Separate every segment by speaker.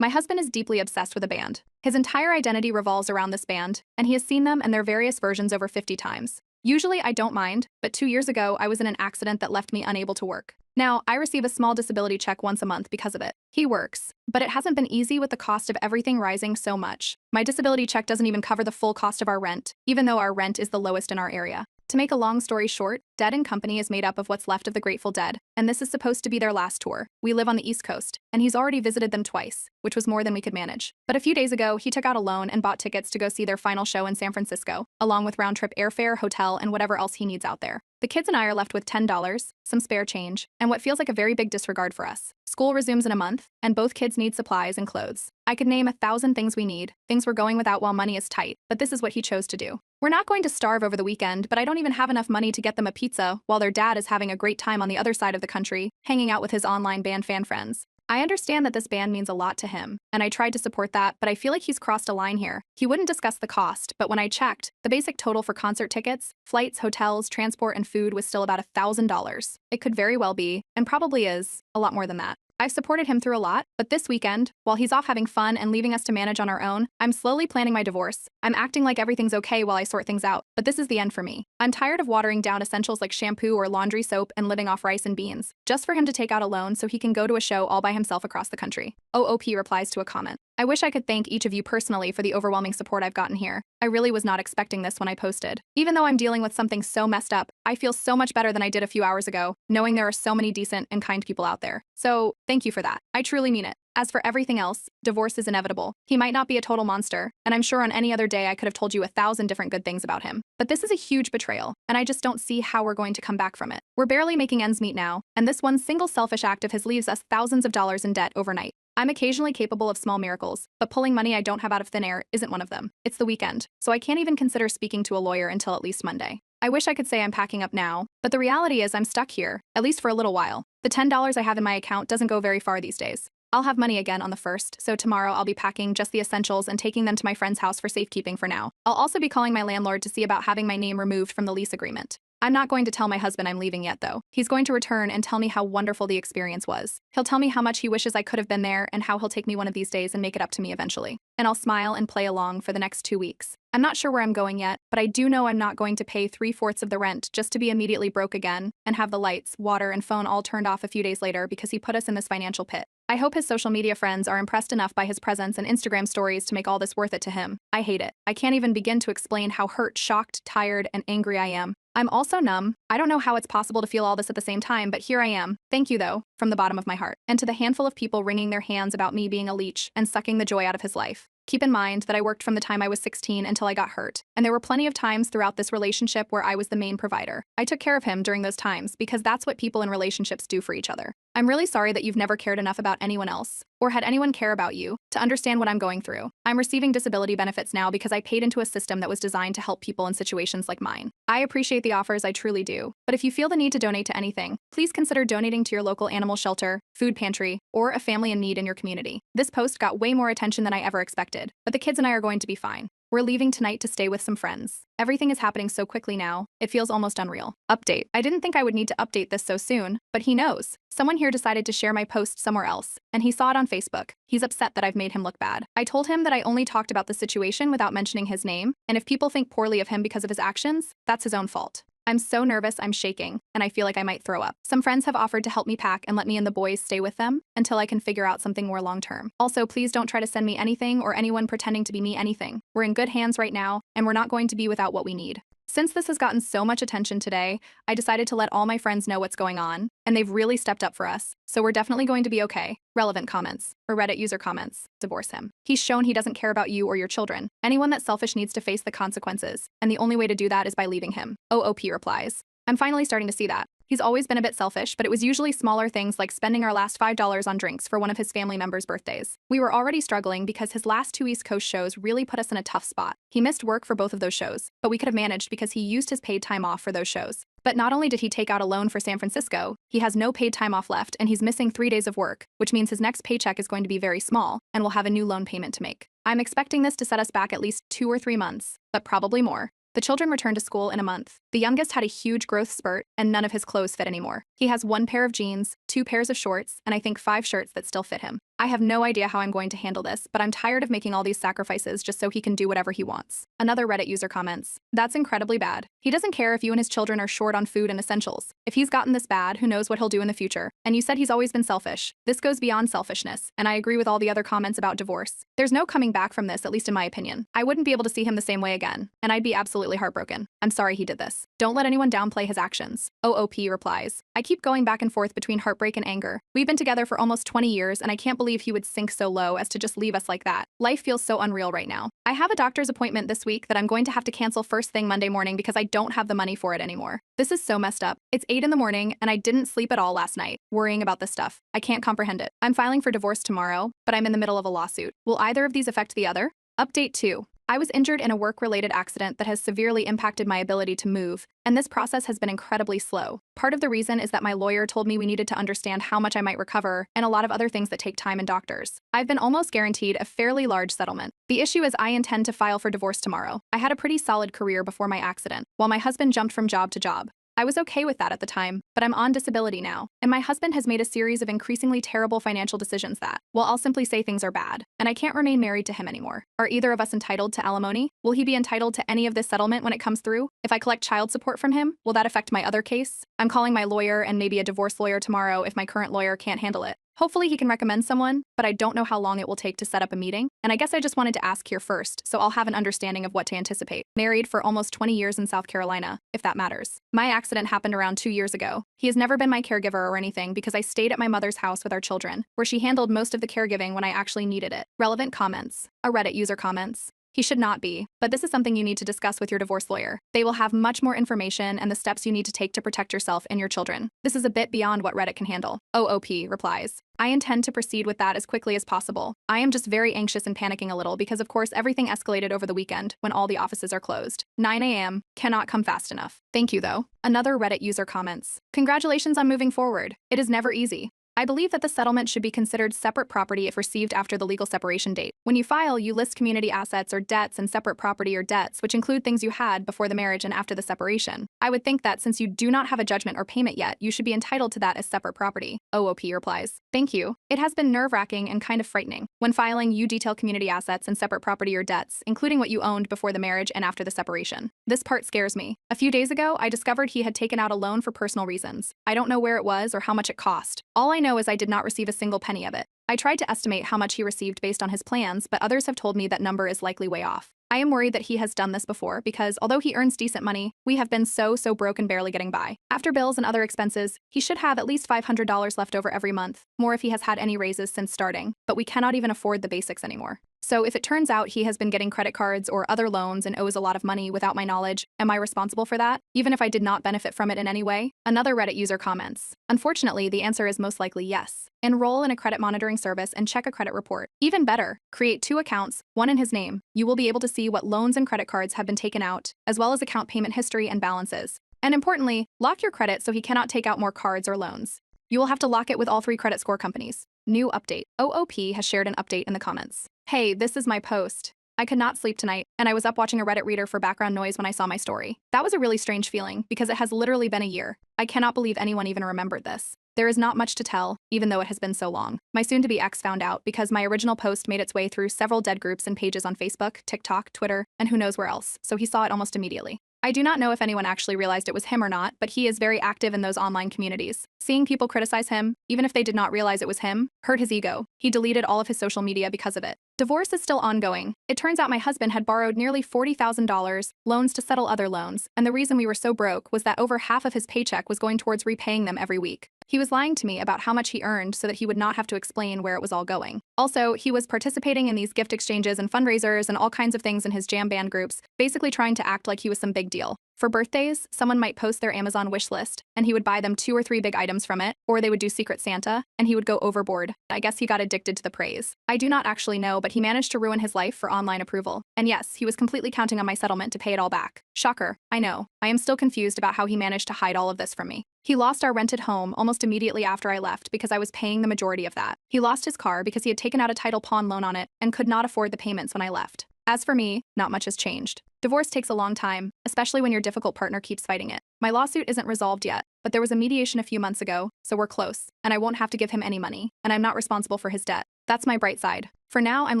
Speaker 1: My husband is deeply obsessed with a band. His entire identity revolves around this band, and he has seen them and their various versions over 50 times. Usually I don't mind, but 2 years ago I was in an accident that left me unable to work. Now, I receive a small disability check once a month because of it. He works, but it hasn't been easy with the cost of everything rising so much. My disability check doesn't even cover the full cost of our rent, even though our rent is the lowest in our area. To make a long story short, Dead & Company is made up of what's left of the Grateful Dead, and this is supposed to be their last tour. We live on the East Coast, and he's already visited them twice, which was more than we could manage. But a few days ago, he took out a loan and bought tickets to go see their final show in San Francisco, along with round-trip airfare, hotel, and whatever else he needs out there. The kids and I are left with $10, some spare change, and what feels like a very big disregard for us. School resumes in a month, and both kids need supplies and clothes. I could name 1,000 things we need, things we're going without while money is tight, but this is what he chose to do. We're not going to starve over the weekend, but I don't even have enough money to get them a pizza while their dad is having a great time on the other side of the country, hanging out with his online band fan friends. I understand that this band means a lot to him, and I tried to support that, but I feel like he's crossed a line here. He wouldn't discuss the cost, but when I checked, the basic total for concert tickets, flights, hotels, transport, and food was still about $1,000. It could very well be, and probably is, a lot more than that. I've supported him through a lot, but this weekend, while he's off having fun and leaving us to manage on our own, I'm slowly planning my divorce. I'm acting like everything's okay while I sort things out, but this is the end for me. I'm tired of watering down essentials like shampoo or laundry soap and living off rice and beans, just for him to take out a loan so he can go to a show all by himself across the country. OOP replies to a comment. I wish I could thank each of you personally for the overwhelming support I've gotten here. I really was not expecting this when I posted. Even though I'm dealing with something so messed up, I feel so much better than I did a few hours ago, knowing there are so many decent and kind people out there. So, thank you for that. I truly mean it. As for everything else, divorce is inevitable. He might not be a total monster, and I'm sure on any other day I could have told you 1,000 different good things about him. But this is a huge betrayal, and I just don't see how we're going to come back from it. We're barely making ends meet now, and this one single selfish act of his leaves us thousands of dollars in debt overnight. I'm occasionally capable of small miracles, but pulling money I don't have out of thin air isn't one of them. It's the weekend, so I can't even consider speaking to a lawyer until at least Monday. I wish I could say I'm packing up now, but the reality is I'm stuck here, at least for a little while. The $10 I have in my account doesn't go very far these days. I'll have money again on the 1st, so tomorrow I'll be packing just the essentials and taking them to my friend's house for safekeeping for now. I'll also be calling my landlord to see about having my name removed from the lease agreement. I'm not going to tell my husband I'm leaving yet, though. He's going to return and tell me how wonderful the experience was. He'll tell me how much he wishes I could have been there and how he'll take me one of these days and make it up to me eventually. And I'll smile and play along for the next 2 weeks. I'm not sure where I'm going yet, but I do know I'm not going to pay 3/4 of the rent just to be immediately broke again and have the lights, water, and phone all turned off a few days later because he put us in this financial pit. I hope his social media friends are impressed enough by his presence and Instagram stories to make all this worth it to him. I hate it. I can't even begin to explain how hurt, shocked, tired, and angry I am. I'm also numb. I don't know how it's possible to feel all this at the same time, but here I am. Thank you, though, from the bottom of my heart. And to the handful of people wringing their hands about me being a leech and sucking the joy out of his life. Keep in mind that I worked from the time I was 16 until I got hurt, and there were plenty of times throughout this relationship where I was the main provider. I took care of him during those times because that's what people in relationships do for each other. I'm really sorry that you've never cared enough about anyone else, or had anyone care about you, to understand what I'm going through. I'm receiving disability benefits now because I paid into a system that was designed to help people in situations like mine. I appreciate the offers, I truly do, but if you feel the need to donate to anything, please consider donating to your local animal shelter, food pantry, or a family in need in your community. This post got way more attention than I ever expected, but the kids and I are going to be fine. We're leaving tonight to stay with some friends. Everything is happening so quickly now, it feels almost unreal. Update. I didn't think I would need to update this so soon, but he knows. Someone here decided to share my post somewhere else, and he saw it on Facebook. He's upset that I've made him look bad. I told him that I only talked about the situation without mentioning his name, and if people think poorly of him because of his actions, that's his own fault. I'm so nervous I'm shaking, and I feel like I might throw up. Some friends have offered to help me pack and let me and the boys stay with them until I can figure out something more long-term. Also, please don't try to send me anything or anyone pretending to be me anything. We're in good hands right now, and we're not going to be without what we need. Since this has gotten so much attention today, I decided to let all my friends know what's going on, and they've really stepped up for us, so we're definitely going to be okay. Relevant comments, or Reddit user comments, divorce him. He's shown he doesn't care about you or your children. Anyone that's selfish needs to face the consequences, and the only way to do that is by leaving him. OOP replies. I'm finally starting to see that. He's always been a bit selfish, but it was usually smaller things like spending our last $5 on drinks for one of his family members' birthdays. We were already struggling because his last 2 East Coast shows really put us in a tough spot. He missed work for both of those shows, but we could have managed because he used his paid time off for those shows. But not only did he take out a loan for San Francisco, he has no paid time off left and he's missing 3 days of work, which means his next paycheck is going to be very small and we'll have a new loan payment to make. I'm expecting this to set us back at least 2 or 3 months, but probably more. The children return to school in a month. The youngest had a huge growth spurt, and none of his clothes fit anymore. He has 1 pair of jeans, 2 pairs of shorts, and I think 5 shirts that still fit him. I have no idea how I'm going to handle this, but I'm tired of making all these sacrifices just so he can do whatever he wants. Another Reddit user comments, that's incredibly bad. He doesn't care if you and his children are short on food and essentials. If he's gotten this bad, who knows what he'll do in the future. And you said he's always been selfish. This goes beyond selfishness, and I agree with all the other comments about divorce. There's no coming back from this, at least in my opinion. I wouldn't be able to see him the same way again, and I'd be absolutely heartbroken. I'm sorry he did this. Don't let anyone downplay his actions. OOP replies, I keep going back and forth between heartbreak and anger. We've been together for almost 20 years, and I can't believe he would sink so low as to just leave us like that. Life feels so unreal right now. I have a doctor's appointment this week that I'm going to have to cancel first thing Monday morning because I don't have the money for it anymore. This is so messed up. It's 8 in the morning, and I didn't sleep at all last night, worrying about this stuff. I can't comprehend it. I'm filing for divorce tomorrow, but I'm in the middle of a lawsuit. Will either of these affect the other? Update 2. I was injured in a work-related accident that has severely impacted my ability to move, and this process has been incredibly slow. Part of the reason is that my lawyer told me we needed to understand how much I might recover and a lot of other things that take time in doctors. I've been almost guaranteed a fairly large settlement. The issue is I intend to file for divorce tomorrow. I had a pretty solid career before my accident, while my husband jumped from job to job. I was okay with that at the time, but I'm on disability now, and my husband has made a series of increasingly terrible financial decisions that, well, I'll simply say things are bad, and I can't remain married to him anymore. Are either of us entitled to alimony? Will he be entitled to any of this settlement when it comes through? If I collect child support from him, will that affect my other case? I'm calling my lawyer and maybe a divorce lawyer tomorrow if my current lawyer can't handle it. Hopefully he can recommend someone, but I don't know how long it will take to set up a meeting, and I guess I just wanted to ask here first, so I'll have an understanding of what to anticipate. Married for almost 20 years in South Carolina, if that matters. My accident happened around 2 years ago. He has never been my caregiver or anything because I stayed at my mother's house with our children, where she handled most of the caregiving when I actually needed it. Relevant comments. A Reddit user comments, he should not be, but this is something you need to discuss with your divorce lawyer. They will have much more information and the steps you need to take to protect yourself and your children. This is a bit beyond what Reddit can handle. OOP replies, I intend to proceed with that as quickly as possible. I am just very anxious and panicking a little because of course everything escalated over the weekend when all the offices are closed. 9 a.m. cannot come fast enough. Thank you though. Another Reddit user comments, congratulations on moving forward. It is never easy. I believe that the settlement should be considered separate property if received after the legal separation date. When you file, you list community assets or debts and separate property or debts, which include things you had before the marriage and after the separation. I would think that since you do not have a judgment or payment yet, you should be entitled to that as separate property. OOP replies, thank you. It has been nerve-wracking and kind of frightening. When filing, you detail community assets and separate property or debts, including what you owned before the marriage and after the separation. This part scares me. A few days ago, I discovered he had taken out a loan for personal reasons. I don't know where it was or how much it cost. All I know is I did not receive a single penny of it. I tried to estimate how much he received based on his plans, but others have told me that number is likely way off. I am worried that he has done this before because although he earns decent money, we have been so broke and barely getting by. After bills and other expenses, he should have at least $500 left over every month, more if he has had any raises since starting, but we cannot even afford the basics anymore. So if it turns out he has been getting credit cards or other loans and owes a lot of money without my knowledge, am I responsible for that, even if I did not benefit from it in any way? Another Reddit user comments, unfortunately, the answer is most likely yes. Enroll in a credit monitoring service and check a credit report. Even better, create 2 accounts, one in his name. You will be able to see what loans and credit cards have been taken out, as well as account payment history and balances. And importantly, lock your credit so he cannot take out more cards or loans. You will have to lock it with all 3 credit score companies. New update. OOP has shared an update in the comments. Hey, this is my post. I could not sleep tonight, and I was up watching a Reddit reader for background noise when I saw my story. That was a really strange feeling, because it has literally been a year. I cannot believe anyone even remembered this. There is not much to tell, even though it has been so long. My soon-to-be ex found out because my original post made its way through several dead groups and pages on Facebook, TikTok, Twitter, and who knows where else, so he saw it almost immediately. I do not know if anyone actually realized it was him or not, but he is very active in those online communities. Seeing people criticize him, even if they did not realize it was him, hurt his ego. He deleted all of his social media because of it. Divorce is still ongoing. It turns out my husband had borrowed nearly $40,000, loans to settle other loans, and the reason we were so broke was that over half of his paycheck was going towards repaying them every week. He was lying to me about how much he earned so that he would not have to explain where it was all going. Also, he was participating in these gift exchanges and fundraisers and all kinds of things in his jam band groups, basically trying to act like he was some big deal. For birthdays, someone might post their Amazon wish list, and he would buy them 2 or 3 big items from it, or they would do Secret Santa, and he would go overboard. I guess he got addicted to the praise. I do not actually know, but he managed to ruin his life for online approval. And yes, he was completely counting on my settlement to pay it all back. Shocker, I know. I am still confused about how he managed to hide all of this from me. He lost our rented home almost immediately after I left because I was paying the majority of that. He lost his car because he had taken out a title pawn loan on it and could not afford the payments when I left. As for me, not much has changed. Divorce takes a long time, especially when your difficult partner keeps fighting it. My lawsuit isn't resolved yet, but there was a mediation a few months ago, so we're close, and I won't have to give him any money, and I'm not responsible for his debt. That's my bright side. For now, I'm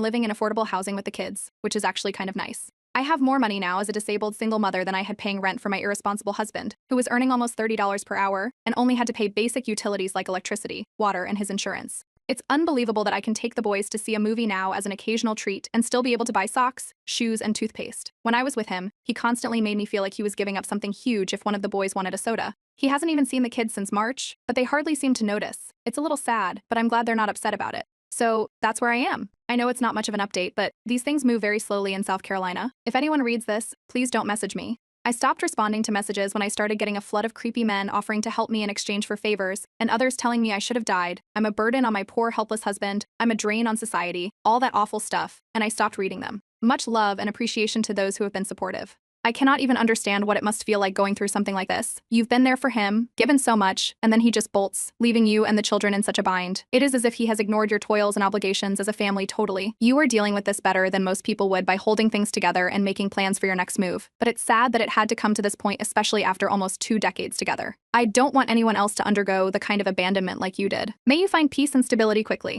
Speaker 1: living in affordable housing with the kids, which is actually kind of nice. I have more money now as a disabled single mother than I had paying rent for my irresponsible husband, who was earning almost $30 per hour and only had to pay basic utilities like electricity, water, and his insurance. It's unbelievable that I can take the boys to see a movie now as an occasional treat and still be able to buy socks, shoes, and toothpaste. When I was with him, he constantly made me feel like he was giving up something huge if one of the boys wanted a soda. He hasn't even seen the kids since March, but they hardly seem to notice. It's a little sad, but I'm glad they're not upset about it. So that's where I am. I know it's not much of an update, but these things move very slowly in South Carolina. If anyone reads this, please don't message me. I stopped responding to messages when I started getting a flood of creepy men offering to help me in exchange for favors, and others telling me I should have died, I'm a burden on my poor helpless husband, I'm a drain on society, all that awful stuff, and I stopped reading them. Much love and appreciation to those who have been supportive. I cannot even understand what it must feel like going through something like this. You've been there for him, given so much, and then he just bolts, leaving you and the children in such a bind. It is as if he has ignored your toils and obligations as a family totally. You are dealing with this better than most people would by holding things together and making plans for your next move. But it's sad that it had to come to this point, especially after almost 2 decades together. I don't want anyone else to undergo the kind of abandonment like you did. May you find peace and stability quickly.